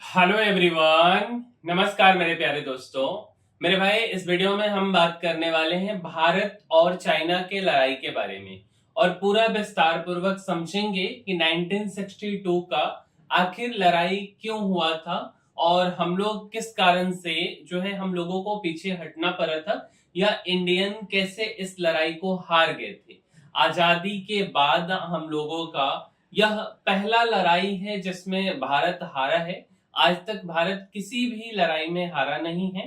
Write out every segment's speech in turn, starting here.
Hello everyone, नमस्कार मेरे प्यारे दोस्तों। मेरे भाई, इस वीडियो में हम बात करने वाले हैं भारत और चाइना के लड़ाई के बारे में और पूरा विस्तार पूर्वक समझेंगे कि 1962 का आखिर लड़ाई क्यों हुआ था और हम लोग किस कारण से जो है हम लोगों को पीछे हटना पड़ा था या इंडियन कैसे इस लड़ाई को हार गए थे। आजादी के बाद हम लोगों का यह पहला लड़ाई है जिसमें भारत हारा है। आज तक भारत किसी भी लड़ाई में हारा नहीं है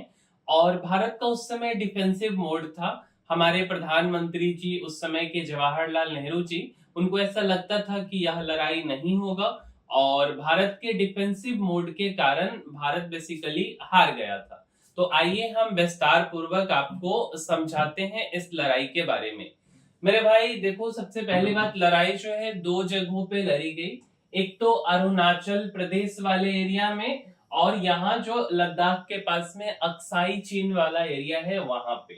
और भारत का उस समय डिफेंसिव मोड था। हमारे प्रधानमंत्री जी उस समय के जवाहरलाल नेहरू जी, उनको ऐसा लगता था कि यह लड़ाई नहीं होगा और भारत के डिफेंसिव मोड के कारण भारत बेसिकली हार गया था। तो आइए हम विस्तार पूर्वक आपको समझाते हैं इस लड़ाई के बारे में। मेरे भाई देखो, सबसे पहली बात, लड़ाई जो है दो जगहों पे लड़ी गई। एक तो अरुणाचल प्रदेश वाले एरिया में और यहाँ जो लद्दाख के पास में अक्साई चीन वाला एरिया है वहां पे।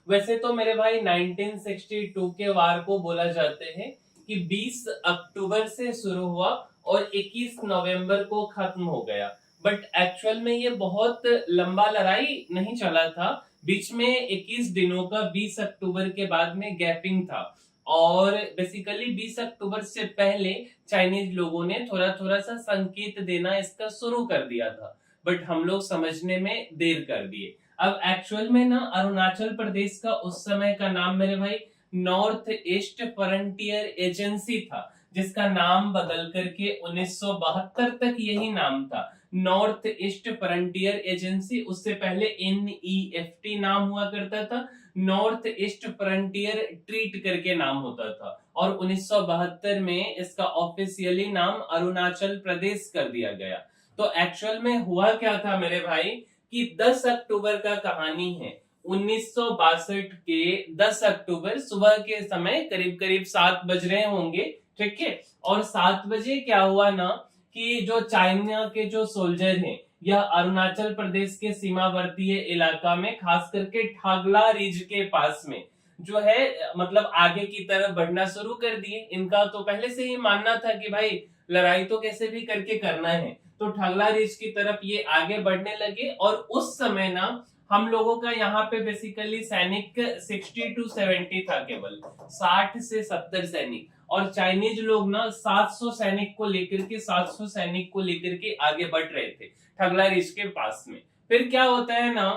वैसे तो मेरे भाई 1962 के वार को बोला जाते हैं कि 20 अक्टूबर से शुरू हुआ और 21 नवंबर को खत्म हो गया। बट एक्चुअल में ये बहुत लंबा लड़ाई नहीं चला था। बीच में 21 दिनों का 20 अक्टूबर के बाद में गैपिंग था और बेसिकली 20 अक्टूबर से पहले चाइनीज लोगों ने थोड़ा थोड़ा सा संकेत देना इसका शुरू कर दिया था, बट हम लोग समझने में देर कर दिए। अब एक्चुअल में ना अरुणाचल प्रदेश का उस समय का नाम मेरे भाई नॉर्थ ईस्ट फ्रंटियर एजेंसी था, जिसका नाम बदल करके 1972 तक यही नाम था, नॉर्थ ईस्ट फ्रंटियर एजेंसी। उससे पहले NEFT नाम हुआ करता था, नॉर्थ ईस्ट फ्रंटियर ट्रीट करके नाम होता था और 1972 में इसका ऑफिशियली नाम अरुणाचल प्रदेश कर दिया गया। तो एक्चुअल में हुआ क्या था मेरे भाई कि 10 अक्टूबर का कहानी है। 1962 के 10 अक्टूबर सुबह के समय करीब करीब 7 बज रहे होंगे, ठीक है। और 7 बजे क्या हुआ ना कि जो चाइना के जो सोल्जर हैं यह अरुणाचल प्रदेश के सीमावर्तीय इलाका में खास करके ठागला रिज के पास में जो है मतलब आगे की तरफ बढ़ना शुरू कर दिए। इनका तो पहले से ही मानना था कि भाई लड़ाई तो कैसे भी करके करना है, तो ठागला रिज की तरफ ये आगे बढ़ने लगे। और उस समय ना हम लोगों का यहाँ पे बेसिकली सैनिक 60 to 70 था, केवल 60 से 70 सैनिक, और चाइनीज लोग ना 700 सैनिक को लेकर के 700 सैनिक को लेकर के आगे बढ़ रहे थे ठगला रिज के पास में। फिर क्या होता है ना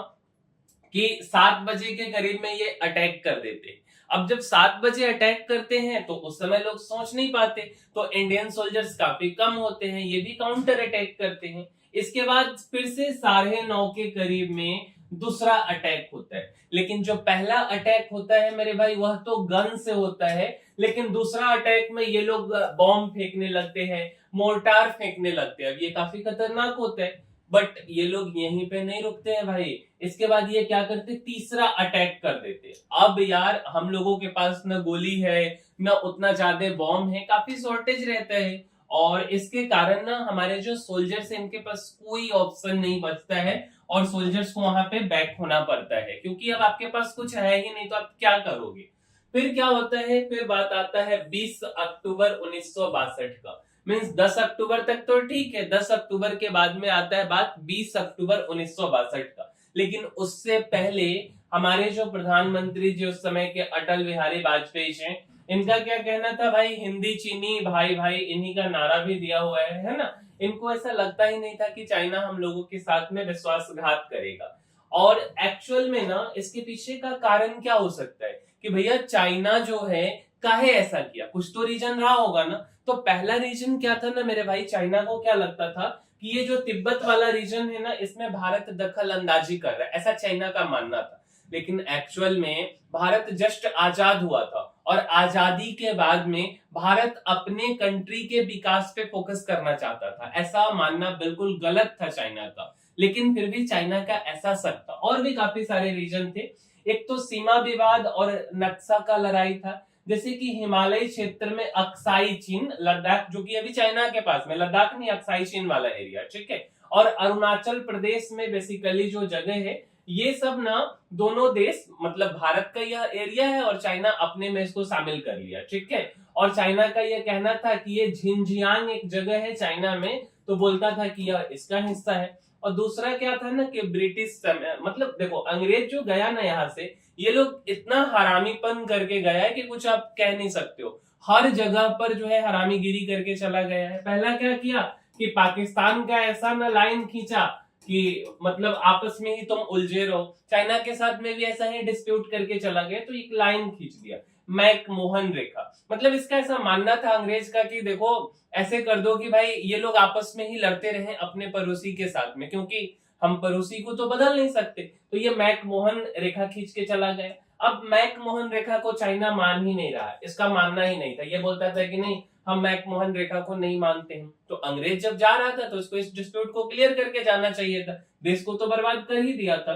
कि 7 बजे के करीब में ये अटैक कर देते हैं। अब जब 7 बजे अटैक करते हैं तो उस समय लोग सोच नहीं पाते, तो इंडियन सोल्जर्स काफी कम होते हैं, ये भी काउंटर अटैक करते हैं। इसके बाद फिर से 9:30 के करीब में दूसरा अटैक होता है। लेकिन जो पहला अटैक होता है मेरे भाई वह तो गन से होता है, लेकिन दूसरा अटैक में ये लोग बॉम्ब फेंकने लगते हैं, मोर्टार फेंकने लगते हैं। अब ये काफी खतरनाक होता है, बट ये लोग यहीं पे नहीं रुकते हैं भाई। इसके बाद ये क्या करते, तीसरा अटैक कर देते। अब यार हम लोगों के पास न गोली है न उतना ज्यादा बॉम्ब है, काफी शॉर्टेज रहता है और इसके कारण ना हमारे जो सोल्जर्स हैं इनके पास कोई ऑप्शन नहीं बचता है और सोल्जर्स को वहां पे बैक होना पड़ता है, क्योंकि अब आपके पास कुछ है ही नहीं, तो आप क्या करोगे। फिर क्या होता है, फिर बात आता है 20 अक्टूबर 1962 का। मीन्स 10 अक्टूबर तक तो ठीक है, 10 अक्टूबर के बाद में आता है बात 20 अक्टूबर 1962 का। लेकिन उससे पहले हमारे जो प्रधानमंत्री जी उस समय के अटल बिहारी वाजपेयी हैं, इनका क्या कहना था भाई, हिंदी चीनी भाई भाई इन्हीं का नारा भी दिया हुआ है ना। इनको ऐसा लगता ही नहीं था कि चाइना हम लोगों के साथ में विश्वासघात करेगा। और एक्चुअल में ना इसके पीछे का कारण क्या हो सकता है कि भैया चाइना जो है काहे ऐसा किया, कुछ तो रीजन रहा होगा ना। तो पहला रीजन क्या था ना मेरे भाई, चाइना को क्या लगता था कि ये जो तिब्बत वाला रीजन है ना इसमें भारत दखल अंदाजी कर रहा है, ऐसा चाइना का मानना था। लेकिन एक्चुअल में भारत जस्ट आजाद हुआ था और आजादी के बाद में भारत अपने कंट्री के विकास पे फोकस करना चाहता था, ऐसा मानना बिल्कुल गलत था चाइना का। लेकिन फिर भी चाइना का ऐसा शक था। और भी काफी सारे रीजन थे। एक तो सीमा विवाद और नक्शा का लड़ाई था, जैसे कि हिमालय क्षेत्र में अक्साई चीन, लद्दाख जो कि अभी चाइना के पास में, लद्दाख नहीं अक्साई चीन वाला एरिया, ठीक है। और अरुणाचल प्रदेश में बेसिकली जो जगह है, ये सब ना दोनों देश मतलब भारत का यह एरिया है और चाइना अपने में इसको शामिल कर लिया, ठीक है। और चाइना का यह कहना था कि ये झिंजियांग एक जगह है चाइना में तो बोलता था कि यह इसका हिस्सा है। और दूसरा क्या था ना कि ब्रिटिश समय, मतलब देखो अंग्रेज जो गया ना यहाँ से, ये लोग इतना हरामीपन करके गया है कि कुछ आप कह नहीं सकते हो। हर जगह पर जो है हरामीगिरी करके चला गया है। पहला क्या किया कि पाकिस्तान का ऐसा ना लाइन खींचा कि मतलब आपस में ही तुम उलझे रहो। चाइना के साथ में भी ऐसा ही डिस्प्यूट करके चला गया, तो एक लाइन खींच दिया, मैक-मोहन रेखा। मतलब इसका ऐसा मानना था अंग्रेज का कि देखो ऐसे कर दो कि भाई ये लोग आपस में ही लड़ते रहे अपने पड़ोसी के साथ में, क्योंकि हम पड़ोसी को तो बदल नहीं सकते। तो ये मैक-मोहन रेखा खींच के चला गया। अब मैक-मोहन रेखा को चाइना मान ही नहीं रहा, इसका मानना ही नहीं था। ये बोलता था कि नहीं, हम मैक-मोहन रेखा को नहीं मानते हैं। तो अंग्रेज जब जा रहा था तो उसको इस डिस्प्यूट को क्लियर करके जाना चाहिए था, देश को तो बर्बाद कर ही दिया था।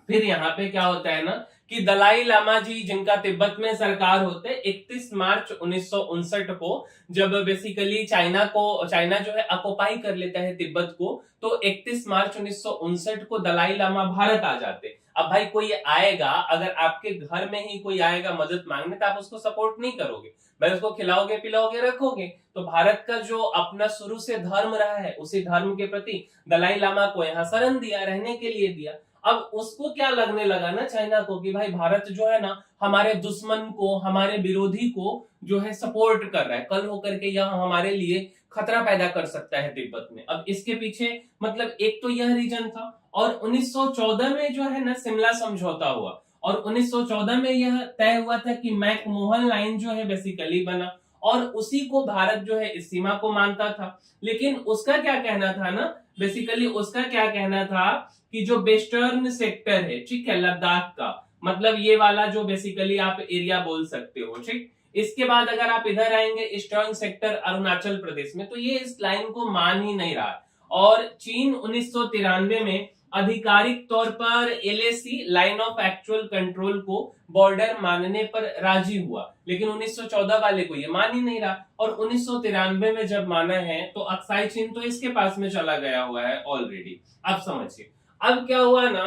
फिर यहाँ पे क्या होता है ना कि दलाई लामा जी, जिनका तिब्बत में सरकार होते, 31 मार्च 1959 को जब बेसिकली चाइना जो है अकोपाई कर लेता है तिब्बत को, तो 31 मार्च 1959 को दलाई लामा भारत आ जाते। अब भाई कोई आएगा, अगर आपके घर में ही कोई आएगा मदद मांगने, तो आप उसको सपोर्ट नहीं करोगे भाई, उसको खिलाओगे पिलाओगे रखोगे। तो भारत का जो अपना शुरू से धर्म रहा है, उसी धर्म के प्रति दलाई लामा को यहाँ शरण दिया, रहने के लिए दिया। अब उसको क्या लगने लगा ना चाइना को कि भाई भारत जो है ना हमारे दुश्मन को, हमारे विरोधी को जो है सपोर्ट कर रहा है, कल होकर के यह हमारे लिए खतरा पैदा कर सकता है तिब्बत में। अब इसके पीछे मतलब एक तो यह रीजन था, और 1914 में जो है ना सिमला समझौता हुआ, और 1914 में यह तय हुआ था कि मैक-मोहन लाइन जो है बेसिकली बना, और उसी को भारत जो है इस सीमा को मानता था। लेकिन उसका क्या कहना था ना, बेसिकली उसका क्या कहना था कि जो वेस्टर्न सेक्टर है, ठीक है, लद्दाख का, मतलब ये वाला जो बेसिकली आप एरिया बोल सकते हो, ठीक। इसके बाद अगर आप इधर आएंगे ईस्टर्न सेक्टर अरुणाचल प्रदेश में, तो ये इस लाइन को मान ही नहीं रहा। और चीन 1993 में आधिकारिक तौर पर LAC, line of actual control को बॉर्डर मानने पर राजी हुआ, लेकिन 1914 वाले को ये मान ही नहीं रहा। और 1993 में जब माना है तो अक्साई चीन तो इसके पास में चला गया हुआ है ऑलरेडी। अब समझिए अब क्या हुआ ना,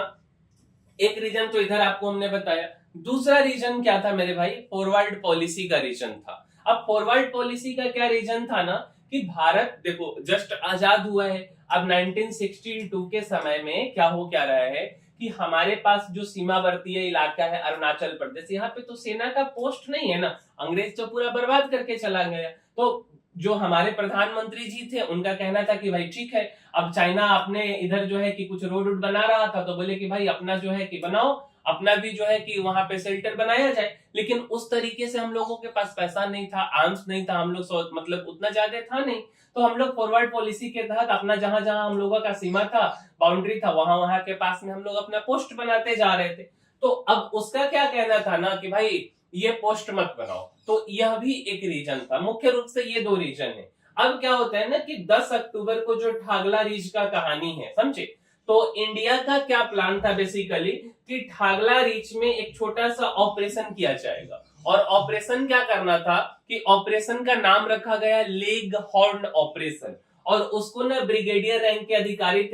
एक रीजन तो इधर आपको हमने बताया, दूसरा रीजन क्या था मेरे भाई, फॉरवर्ड पॉलिसी का रीजन था। अब फॉरवर्ड पॉलिसी का क्या रीजन था ना कि भारत देखो जस्ट आजाद हुआ है। अब 1962 के समय में क्या रहा है कि हमारे पास जो सीमावर्तीय इलाका है अरुणाचल प्रदेश, यहाँ पे तो सेना का पोस्ट नहीं है ना, अंग्रेज तो पूरा बर्बाद करके चला गया। तो जो हमारे प्रधानमंत्री जी थे उनका कहना था कि भाई ठीक है, अब चाइना अपने इधर जो है कि कुछ रोड बना रहा था, तो बोले कि भाई अपना जो है कि बनाओ, अपना भी जो है कि वहां पे शेल्टर बनाया जाए। लेकिन उस तरीके से हम लोगों के पास पैसा नहीं था, आर्म्स नहीं था, हम लोग मतलब उतना ज्यादा था नहीं। तो हम लोग फॉरवर्ड पॉलिसी के तहत अपना जहां जहां हम लोगों का सीमा था, बाउंड्री था, वहां वहां के पास में हम लोग अपना पोस्ट बनाते जा रहे थे। तो अब उसका क्या कहना था ना कि भाई ये पोस्ट मत बनाओ। तो यह भी एक रीजन था, मुख्य रूप से ये दो रीजन है। अब क्या होता है ना कि 10 अक्टूबर को जो ठागला रीच का कहानी है, समझे, तो इंडिया का क्या प्लान था बेसिकली कि ठागला रीच में एक छोटा सा ऑपरेशन किया जाएगा। और ऑपरेशन क्या करना था कि ऑपरेशन का नाम रखा गया लेग हॉर्न ऑपरेशन, और उसको ना ब्रिगेडियर रैंक के अधिकारी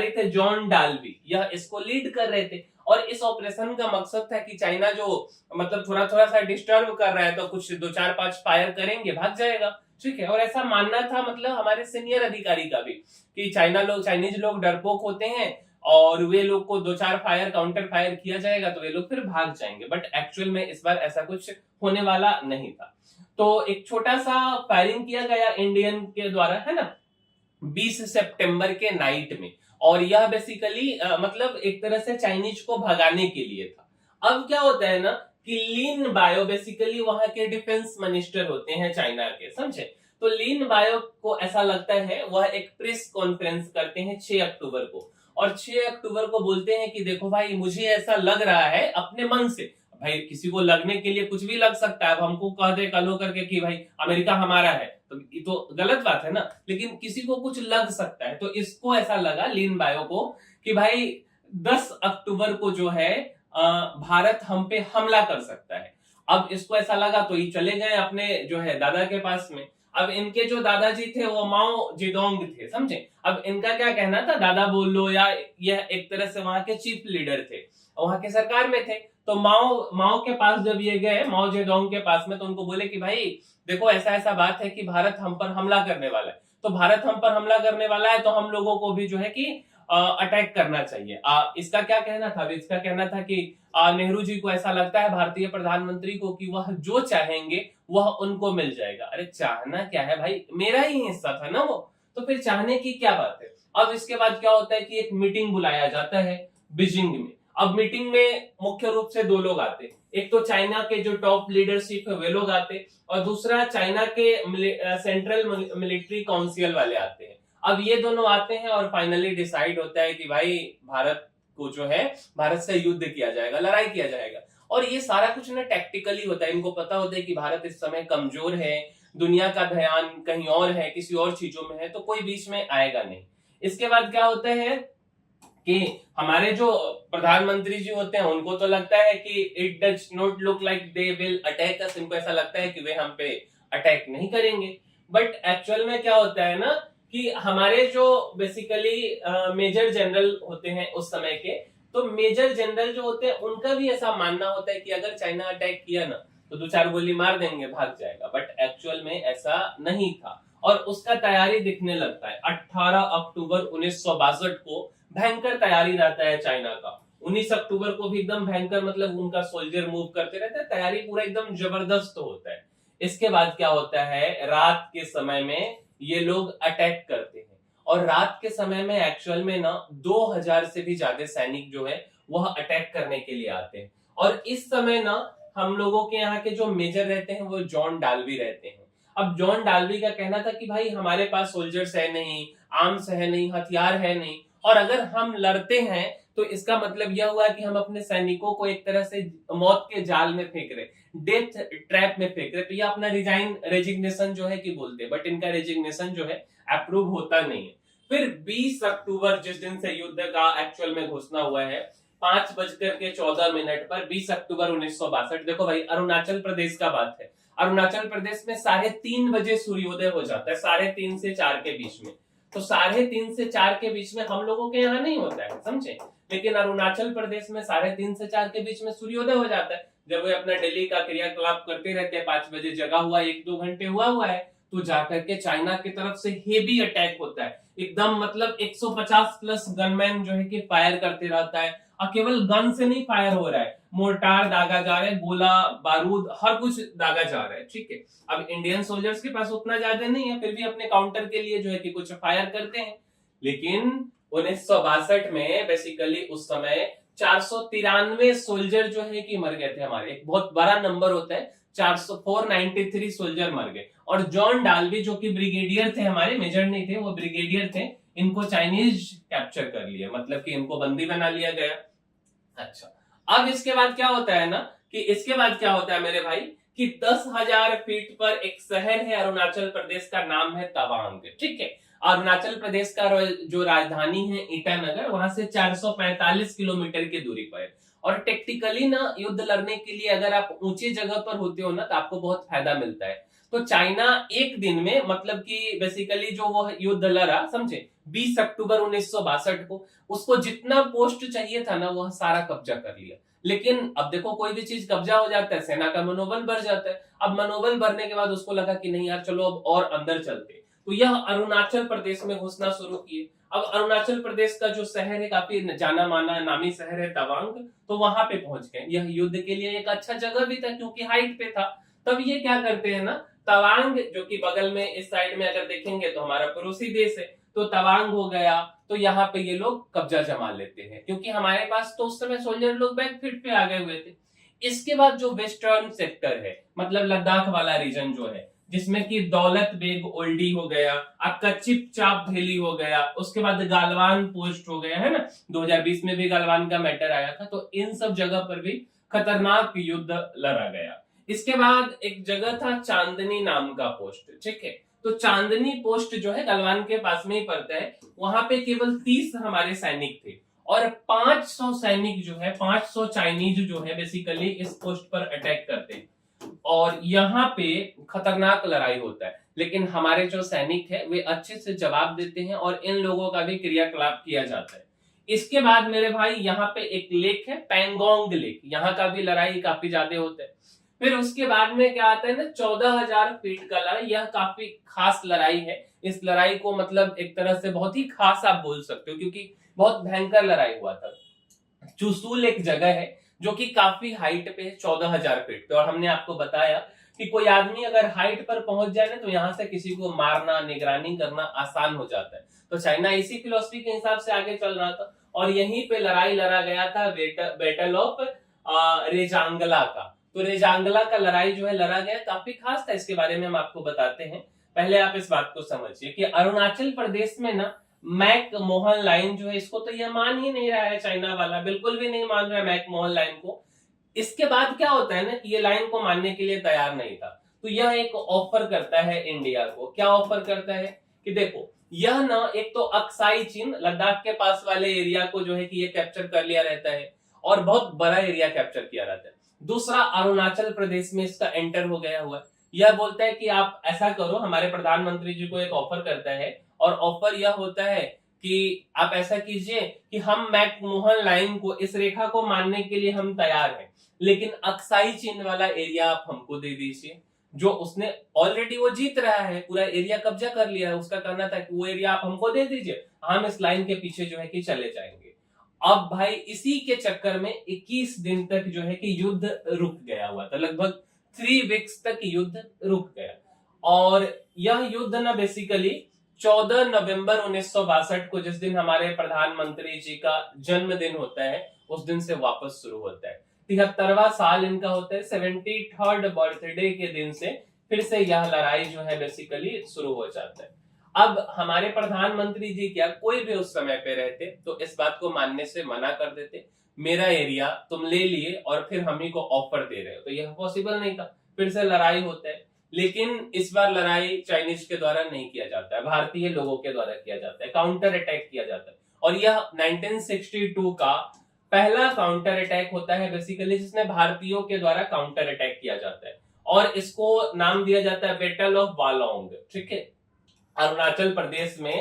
थे जॉन डाल्बी, यह इसको लीड कर रहे थे। और इस ऑपरेशन का मकसद था कि चाइना जो मतलब थोड़ा थोड़ा सा डिस्टर्ब कर रहा है, तो कुछ 2-4-5 फायर करेंगे, भाग जाएगा, ठीक है। और ऐसा मानना था मतलब हमारे सीनियर अधिकारी का भी कि चाइनीज लोग डरपोक होते हैं, और वे लोग को 2-4 फायर काउंटर फायर किया जाएगा तो वे लोग फिर भाग जाएंगे। बट एक्चुअल में इस बार ऐसा कुछ होने वाला नहीं था। तो एक छोटा सा फायरिंग किया गया इंडियन के द्वारा, है ना, 20 सितंबर के नाइट में। और यह बेसिकली मतलब एक तरह से चाइनीज को भगाने के लिए था। अब क्या होता है ना कि लिन बायो बेसिकली वहां के डिफेंस मिनिस्टर होते हैं चाइना के, समझे। तो लिन बायो को ऐसा लगता है, वह एक प्रेस कॉन्फ्रेंस करते हैं 6 अक्टूबर को, और 6 अक्टूबर को बोलते हैं कि देखो भाई मुझे ऐसा लग रहा है अपने मन से, भाई किसी को लगने के लिए कुछ भी लग सकता है। अब हमको कह दे कल होकर के कि भाई अमेरिका हमारा है, तो ये तो गलत बात है ना, लेकिन किसी को कुछ लग सकता है। तो इसको ऐसा लगा लिन बायो को कि भाई 10 अक्टूबर को जो है भारत हम पे हमला कर सकता है। अब इसको ऐसा लगा तो ये चले गए अपने जो है दादा के पास में। अब इनके जो दादाजी थे वो माओ जेडोंग थे, समझे। अब इनका क्या कहना था, दादा बोल लो, या यह एक तरह से वहां के चीफ लीडर थे, वहां के सरकार में थे। तो माओ के पास जब ये गए, माओ जेडोंग के पास में, तो उनको बोले कि भाई देखो ऐसा ऐसा बात है कि भारत हम पर हमला करने वाला है, तो भारत हम पर हमला करने वाला है तो हम लोगों को भी जो है कि अटैक करना चाहिए। इसका क्या कहना था? इसका कहना था कि नेहरू जी को ऐसा लगता है भारतीय प्रधानमंत्री को कि वह जो चाहेंगे वह उनको मिल जाएगा। अरे चाहना क्या है भाई, मेरा ही हिस्सा था ना वो, तो फिर चाहने की क्या बात है। अब इसके बाद क्या होता है कि एक मीटिंग बुलाया जाता है बीजिंग में। अब मीटिंग में मुख्य रूप से दो लोग आते, एक तो चाइना के जो टॉप लीडरशिप है वे लोग आते, और दूसरा चाइना के सेंट्रल मिलिट्री काउंसिल वाले आते हैं। अब ये दोनों आते हैं और फाइनली डिसाइड होता है कि भाई भारत को जो है, भारत से युद्ध किया जाएगा, लड़ाई किया जाएगा। और ये सारा कुछ ना टैक्टिकली होता है, इनको पता होता है कि भारत इस समय कमजोर है, दुनिया का ध्यान कहीं और है, किसी और चीजों में है, तो कोई बीच में आएगा नहीं। इसके बाद क्या होता है कि हमारे जो प्रधानमंत्री जी होते हैं उनको तो लगता है कि it does not look like they will attack अस, इनको ऐसा लगता है कि वे हम पे अटैक नहीं करेंगे। बट एक्चुअल में क्या होता है ना कि हमारे जो बेसिकली मेजर जनरल होते हैं उस समय के, तो मेजर जनरल जो होते हैं उनका भी ऐसा मानना होता है कि अगर चाइना अटैक किया ना तो दो चार गोली मार देंगे, भाग जाएगा। बट एक्चुअल में ऐसा नहीं था और उसका तैयारी दिखने लगता है। 18 अक्टूबर 1962 को भयंकर तैयारी रहता है चाइना का। 19 अक्टूबर को भी एकदम भयंकर, मतलब उनका सोल्जर मूव करते रहते हैं, तैयारी पूरा एकदम जबरदस्त होता है। इसके बाद क्या होता है, रात के समय में ये लोग अटैक करते हैं और रात के समय में एक्चुअल में ना 2000 से भी ज्यादा सैनिक जो है वह अटैक करने के लिए आते हैं। और इस समय ना हम लोगों के यहाँ के जो मेजर रहते हैं वो जॉन डाल्बी रहते हैं। अब जॉन डाल्बी का कहना था कि भाई हमारे पास सोल्जर्स है नहीं, आर्म्स है नहीं, हथियार है नहीं, और अगर हम लड़ते हैं तो इसका मतलब यह हुआ कि हम अपने सैनिकों को एक तरह से मौत के जाल में फेंक रहे, डेथ ट्रैप में फेंक रहे। तो ये अपना रेजिग्नेशन जो है कि बोलते, बट इनका रेजिग्नेशन जो है अप्रूव होता नहीं है। फिर 20 अक्टूबर जिस दिन से युद्ध का एक्चुअल में घोषणा हुआ है, 5:14 पर 20 अक्टूबर 1962, देखो भाई अरुणाचल प्रदेश का बात है। अरुणाचल प्रदेश में 3:30 बजे सूर्योदय हो जाता है, 3:30 से 4 के बीच में। तो 3:30 से 4 के बीच में हम लोगों के यहाँ नहीं होता है, समझे, लेकिन अरुणाचल प्रदेश में 3:30 से 4 के बीच में सूर्योदय हो जाता है। जब वे अपना डेली का क्रियाकलाप करते रहते हैं, 5 बजे जगा हुआ 1-2 घंटे हुआ है, तो जाकर के चाइना की तरफ से हेवी अटैक होता है एकदम, मतलब 150 प्लस गनमैन जो है कि फायर करते रहता है। और केवल गन से नहीं फायर हो रहा है, मोर्टार दागा जा रहा है, गोला बारूद हर कुछ दागा जा रहा है, ठीक है। अब इंडियन सोल्जर्स के पास उतना ज्यादा नहीं है, फिर भी अपने काउंटर के लिए जो है कि कुछ फायर करते हैं। लेकिन 1962 में बेसिकली उस समय 493 सोल्जर जो है कि मर गए थे हमारे, एक बहुत बड़ा नंबर होता है, 493 सोल्जर मर गए। और जॉन डाल्बी जो कि ब्रिगेडियर थे हमारे, मेजर नहीं थे, वो ब्रिगेडियर थे, इनको चाइनीज कैप्चर कर लिया, मतलब कि इनको बंदी बना लिया गया। अच्छा, अब इसके बाद क्या होता है ना कि इसके बाद क्या होता है मेरे भाई कि 10,000 फीट पर एक शहर है अरुणाचल प्रदेश का, नाम है तवांग, ठीक है। अरुणाचल प्रदेश का जो राजधानी है ईटानगर, वहां से 445 किलोमीटर की दूरी पर है। और टेक्टिकली ना युद्ध लड़ने के लिए अगर आप ऊंची जगह पर होते हो ना तो आपको बहुत फायदा मिलता है। तो चाइना एक दिन में, मतलब कि बेसिकली जो वो युद्ध लड़ा, समझे, 20 अक्टूबर 1962 को, उसको जितना पोस्ट चाहिए था ना वह सारा कब्जा कर लिया। लेकिन अब देखो कोई भी चीज कब्जा हो जाता है, सेना का मनोबल बढ़ जाता है। अब मनोबल बढ़ने के बाद उसको लगा कि नहीं यार चलो अब और अंदर चलते, तो यह अरुणाचल प्रदेश में घुसना शुरू किए। अब अरुणाचल प्रदेश का जो शहर है, काफी जाना माना नामी शहर है तवांग, तो वहां पे पहुंच गए। यह युद्ध के लिए एक अच्छा जगह भी था क्योंकि हाइट पे था। तब ये क्या करते हैं ना, तवांग जो कि बगल में इस साइड में अगर देखेंगे तो हमारा पड़ोसी देश है, तो तवांग हो गया, तो यहाँ पे ये लोग कब्जा जमा लेते हैं क्योंकि हमारे पास तो उस समय सोल्जर लोग बैकफील्ड पे आ गए हुए थे। इसके बाद जो वेस्टर्न सेक्टर है, मतलब लद्दाख वाला रीजन जो है, जिसमें कि दौलत बेग ओल्डी हो गया, आपका चिप चाप वैली हो गया, उसके बाद गालवान पोस्ट हो गया, है ना, 2020 में भी गालवान का मैटर आया था। तो इन सब जगह पर भी खतरनाक युद्ध लड़ा गया। इसके बाद एक जगह था चांदनी नाम का पोस्ट, ठीक है। तो चांदनी पोस्ट जो है गलवान के पास में ही पड़ता है, वहां पे केवल 30 हमारे सैनिक थे और 500 सैनिक जो है, 500 चाइनीज जो है बेसिकली इस पोस्ट पर अटैक करते हैं और यहाँ पे खतरनाक लड़ाई होता है। लेकिन हमारे जो सैनिक है वे अच्छे से जवाब देते हैं और इन लोगों का भी क्रियाकलाप किया जाता है। इसके बाद मेरे भाई यहाँ पे एक लेक है पैंगोंग लेक, यहाँ का भी लड़ाई काफी ज्यादा होता है। फिर उसके बाद में क्या आता है ना 14,000 फीट का लड़ाई, यह काफी खास लड़ाई है। इस लड़ाई को मतलब एक तरह से बहुत ही खास आप बोल सकते हो, क्योंकि बहुत भयंकर लड़ाई हुआ था। चुसूल एक जगह है जो कि काफी हाइट पे है, 14,000 फीट पे, और हमने आपको बताया कि कोई आदमी अगर हाइट पर पहुंच जाए ना तो यहाँ से किसी को मारना, निगरानी करना आसान हो जाता है। तो चाइना इसी फिलोसफी के हिसाब से आगे चल रहा था, और यहीं पे लड़ाई लड़ा गया था बैटल ऑफ रेजांगला का। तो रेजांगला का लड़ाई जो है लड़ा गया, काफी खास था, इसके बारे में हम आपको बताते हैं। पहले आप इस बात को समझिए कि अरुणाचल प्रदेश में ना मैक मोहन लाइन जो है, इसको तो यह मान ही नहीं रहा है चाइना वाला, बिल्कुल भी नहीं मान रहा है मैक मोहन लाइन को। इसके बाद क्या होता है ना कि ये लाइन को मानने के लिए तैयार नहीं था, तो यह एक ऑफर करता है इंडिया को। क्या ऑफर करता है कि देखो, यह ना एक तो अक्साई चीन लद्दाख के पास वाले एरिया को जो है कि ये कैप्चर कर लिया रहता है, और बहुत बड़ा एरिया कैप्चर किया रहता है। दूसरा, अरुणाचल प्रदेश में इसका एंटर हो गया हुआ है। यह बोलता है कि आप ऐसा करो, हमारे प्रधानमंत्री जी को एक ऑफर करता है, और ऑफर यह होता है कि आप ऐसा कीजिए कि हम मैकमोहन लाइन को, इस रेखा को मानने के लिए हम तैयार हैं, लेकिन अक्साई चीन वाला एरिया आप हमको दे दीजिए, जो उसने ऑलरेडी वो जीत रहा है, पूरा एरिया कब्जा कर लिया है। उसका कहना था कि वो एरिया आप हमको दे दीजिए, हम इस लाइन के पीछे जो है कि चले जाएंगे। अब भाई इसी के चक्कर में 21 दिन तक जो है कि युद्ध रुक गया हुआ था, लगभग 3 वीक्स तक युद्ध रुक गया। और यह युद्ध ना बेसिकली 14 नवंबर 1962 को, जिस दिन हमारे प्रधानमंत्री जी का जन्मदिन होता है, उस दिन से वापस शुरू होता है। 73वां साल इनका होता है, 73rd बर्थडे के दिन से फिर से यह लड़ाई जो है बेसिकली शुरू हो जाता है। अब हमारे प्रधानमंत्री जी क्या कोई भी उस समय पे रहते तो इस बात को मानने से मना कर देते, मेरा एरिया तुम ले लिए और फिर हम ही को ऑफर दे रहे हो, तो यह पॉसिबल नहीं था। फिर से लड़ाई होता है, लेकिन इस बार लड़ाई चाइनीज के द्वारा नहीं किया जाता है, भारतीय लोगों के द्वारा किया जाता है, काउंटर अटैक किया जाता है। और यह 1962 का पहला काउंटर अटैक होता है बेसिकली, जिसमें भारतीयों के द्वारा काउंटर अटैक किया जाता है, और इसको नाम दिया जाता है बैटल ऑफ वालोंग। ठीक है, अरुणाचल प्रदेश में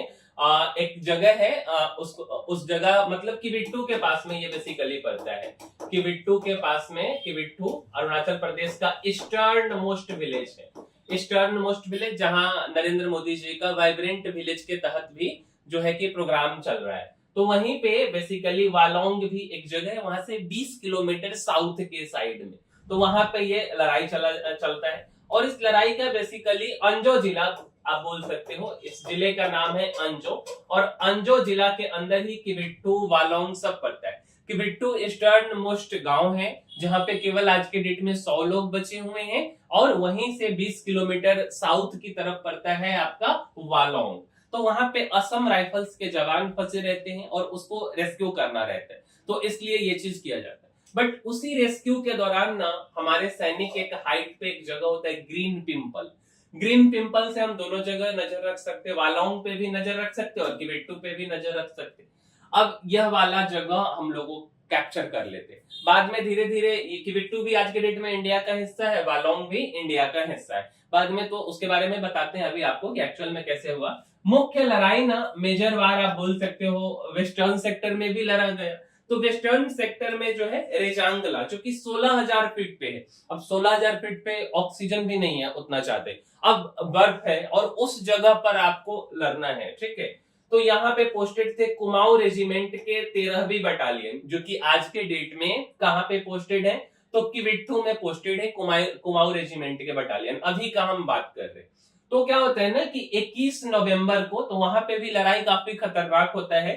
एक जगह है, उस जगह मतलब किविट्टू के पास में ये बेसिकली पड़ता है। किविट्टू के पास में, किविट्टू अरुणाचल प्रदेश का ईस्टर्न मोस्ट विलेज है, ईस्टर्न मोस्ट विलेज, जहां नरेंद्र मोदी जी का वाइब्रेंट विलेज के तहत भी जो है कि प्रोग्राम चल रहा है। तो वहीं पे बेसिकली वालोंग भी एक जगह है, वहां से 20 किलोमीटर साउथ के साइड में, तो वहां पे ये लड़ाई चलता है। और इस लड़ाई का बेसिकली अंजो जिला आप बोल सकते हो, इस जिले का नाम है अंजो, और अंजो जिला के अंदर ही किविट्टू वालोंग सब पड़ता है। किविट्टू ईस्टर्न मोस्ट गांव है, जहां पे केवल आज के डेट में 100 लोग बचे हुए हैं, और वहीं से 20 किलोमीटर साउथ की तरफ पड़ता है आपका वालोंग। तो वहां पे असम राइफल्स के जवान फंसे रहते हैं और उसको रेस्क्यू करना रहता है, तो इसलिए ये चीज किया जाता है। बट उसी रेस्क्यू के दौरान ना हमारे सैनिक एक हाइट पे एक जगह होता है ग्रीन पिंपल, ग्रीन पिंपल से हम दोनों जगह नजर रख सकते हैं, वालोंग पे भी नजर रख सकते हैं और किविट्टू पे भी नजर रख सकते हैं। अब यह वाला जगह हम लोगों कैप्चर कर लेते हैं। बाद में धीरे धीरे किविट्टू भी आज के डेट में इंडिया का हिस्सा है, वालोंग भी इंडिया का हिस्सा है, बाद में तो उसके बारे में बताते हैं अभी आपको कि एक्चुअल में कैसे हुआ। मुख्य लड़ाई ना मेजर वार आप बोल सकते हो वेस्टर्न सेक्टर में भी लड़ा गया। तो वेस्टर्न सेक्टर में जो है रेजांगला, जो कि 16,000 फीट पे है। अब 16,000 फीट पे ऑक्सीजन भी नहीं है उतना चाहते, अब बर्फ है, और उस जगह पर आपको लड़ना है। ठीक है, तो यहाँ पे पोस्टेड थे कुमाऊं रेजिमेंट के 13वीं बटालियन, जो कि आज के डेट में कहाँ पे पोस्टेड है, तो किविट्टू में पोस्टेड है कुमाऊं रेजिमेंट के बटालियन, अभी का हम बात कर रहे हैं। तो क्या होता है ना कि 21 नवंबर को तो वहां पे भी लड़ाई काफी खतरनाक होता है,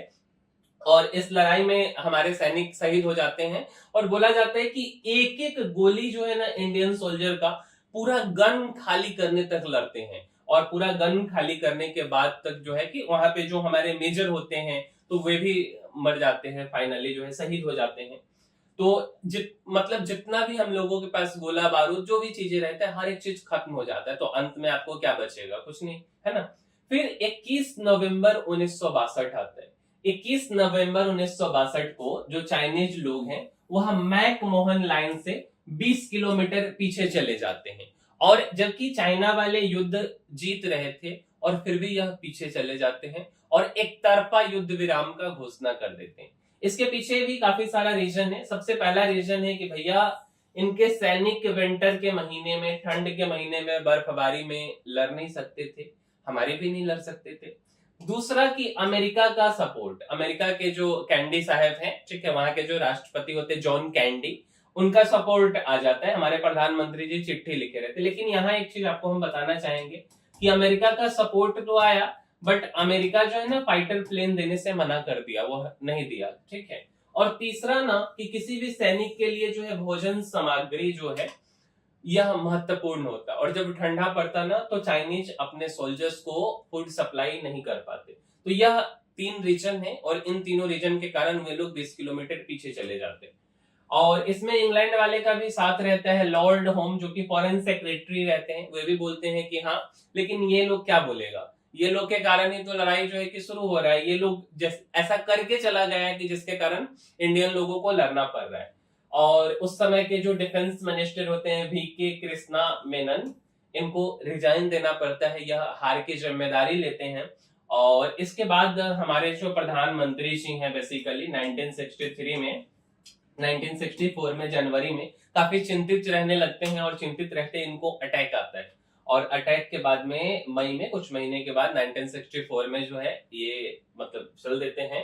और इस लड़ाई में हमारे सैनिक शहीद हो जाते हैं। और बोला जाता है कि एक एक गोली जो है ना इंडियन सोल्जर का पूरा गन खाली करने तक लड़ते हैं, और पूरा गन खाली करने के बाद तक जो है कि वहां पे जो हमारे मेजर होते हैं तो वे भी मर जाते हैं, फाइनली जो है शहीद हो जाते हैं। तो मतलब जितना भी हम लोगों के पास गोला बारूद जो भी चीजें रहता है, हर एक चीज खत्म हो जाता है, तो अंत में आपको क्या बचेगा, कुछ नहीं, है ना। फिर 21 नवंबर 1962 आता है। 21 नवंबर 1962 को जो चाइनीज लोग हैं वह मैक मोहन लाइन से 20 किलोमीटर पीछे चले जाते हैं, और जबकि चाइना वाले युद्ध जीत रहे थे और फिर भी यह पीछे चले जाते हैं और एक तरफा युद्ध विराम का घोषणा कर देते हैं। इसके पीछे भी काफी सारा रीजन है। सबसे पहला रीजन है कि भैया इनके सैनिक विंटर के महीने में, ठंड के महीने में, बर्फबारी में लड़ नहीं सकते थे, हमारे भी नहीं लड़ सकते थे। दूसरा कि अमेरिका का सपोर्ट, अमेरिका के जो कैंडी साहब हैं, ठीक है, वहां के जो राष्ट्रपति होते जॉन कैंडी, उनका सपोर्ट आ जाता है। हमारे प्रधानमंत्री जी चिट्ठी लिखे रहते। लेकिन यहाँ एक चीज आपको हम बताना चाहेंगे कि अमेरिका का सपोर्ट तो आया, बट अमेरिका जो है ना फाइटर प्लेन देने से मना कर दिया, वो नहीं दिया, ठीक है। और तीसरा ना कि किसी भी सैनिक के लिए जो है भोजन सामग्री जो है यह महत्वपूर्ण होता, और जब ठंडा पड़ता ना तो चाइनीज अपने सोल्जर्स को फूड सप्लाई नहीं कर पाते। तो यह 3 रीजन है और इन तीनों रीजन के कारण वे लोग 20 किलोमीटर पीछे चले जाते हैं। और इसमें इंग्लैंड वाले का भी साथ रहता है, लॉर्ड होम जो कि फॉरेन सेक्रेटरी रहते हैं, वे भी बोलते हैं कि हाँ, लेकिन ये लोग क्या बोलेगा, ये लोग के कारण ही तो लड़ाई जो है कि शुरू हो रहा है। ये लोग ऐसा करके चला गया है कि जिसके कारण इंडियन लोगों को लड़ना पड़ रहा है। और उस समय के जो डिफेंस मिनिस्टर होते हैं वी.के. कृष्णा मेनन, इनको रिजाइन देना पड़ता है, यह हार की जिम्मेदारी लेते हैं। और इसके बाद हमारे जो प्रधानमंत्री जी हैं बेसिकली 1964 में जनवरी में काफी चिंतित रहने लगते हैं, और चिंतित रहते इनको अटैक आता है। और अटैक के बाद में मई में कुछ महीने के बाद 1964 में जो है ये मतलब चल देते हैं।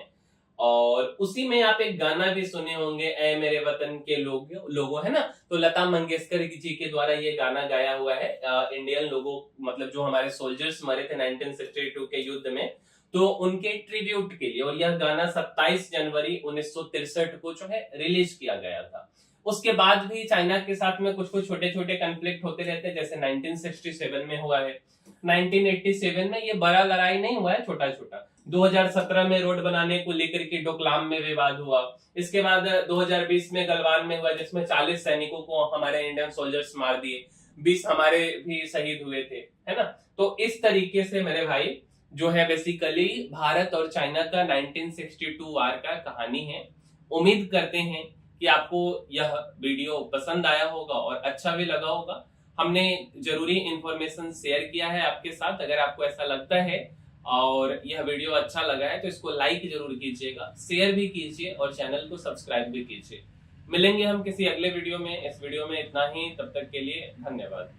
और उसी में आप एक गाना भी सुने होंगे, ए मेरे वतन के लोगों, है ना। तो लता मंगेशकर जी के द्वारा ये गाना गाया हुआ है इंडियन लोगों, मतलब जो हमारे सोल्जर्स मरे थे 1962 के युद्ध में, तो उनके ट्रिब्यूट के लिए। और यह गाना 27 जनवरी 1963 को जो है रिलीज किया गया था। उसके बाद भी चाइना के साथ में कुछ कुछ छोटे छोटे कन्फ्लिक्ट होते रहते हैं, जैसे 1967 में हुआ है, 1987 में ये बड़ा लड़ाई नहीं हुआ है, छोटा छोटा। 2017 में रोड बनाने को लेकर के डोकलाम में विवाद हुआ। इसके बाद 2020 में गलवान में हुआ, जिसमें 40 सैनिकों को हमारे इंडियन सोल्जर्स मार दिए, 20 हमारे भी शहीद हुए थे, है ना। तो इस तरीके से मेरे भाई जो है बेसिकली भारत और चाइना का 1962 वार का कहानी है। उम्मीद करते हैं कि आपको यह वीडियो पसंद आया होगा और अच्छा भी लगा होगा। हमने जरूरी इंफॉर्मेशन शेयर किया है आपके साथ। अगर आपको ऐसा लगता है और यह वीडियो अच्छा लगा है तो इसको लाइक जरूर कीजिएगा, शेयर भी कीजिए और चैनल को सब्सक्राइब भी कीजिए। मिलेंगे हम किसी अगले वीडियो में। इस वीडियो में इतना ही, तब तक के लिए धन्यवाद।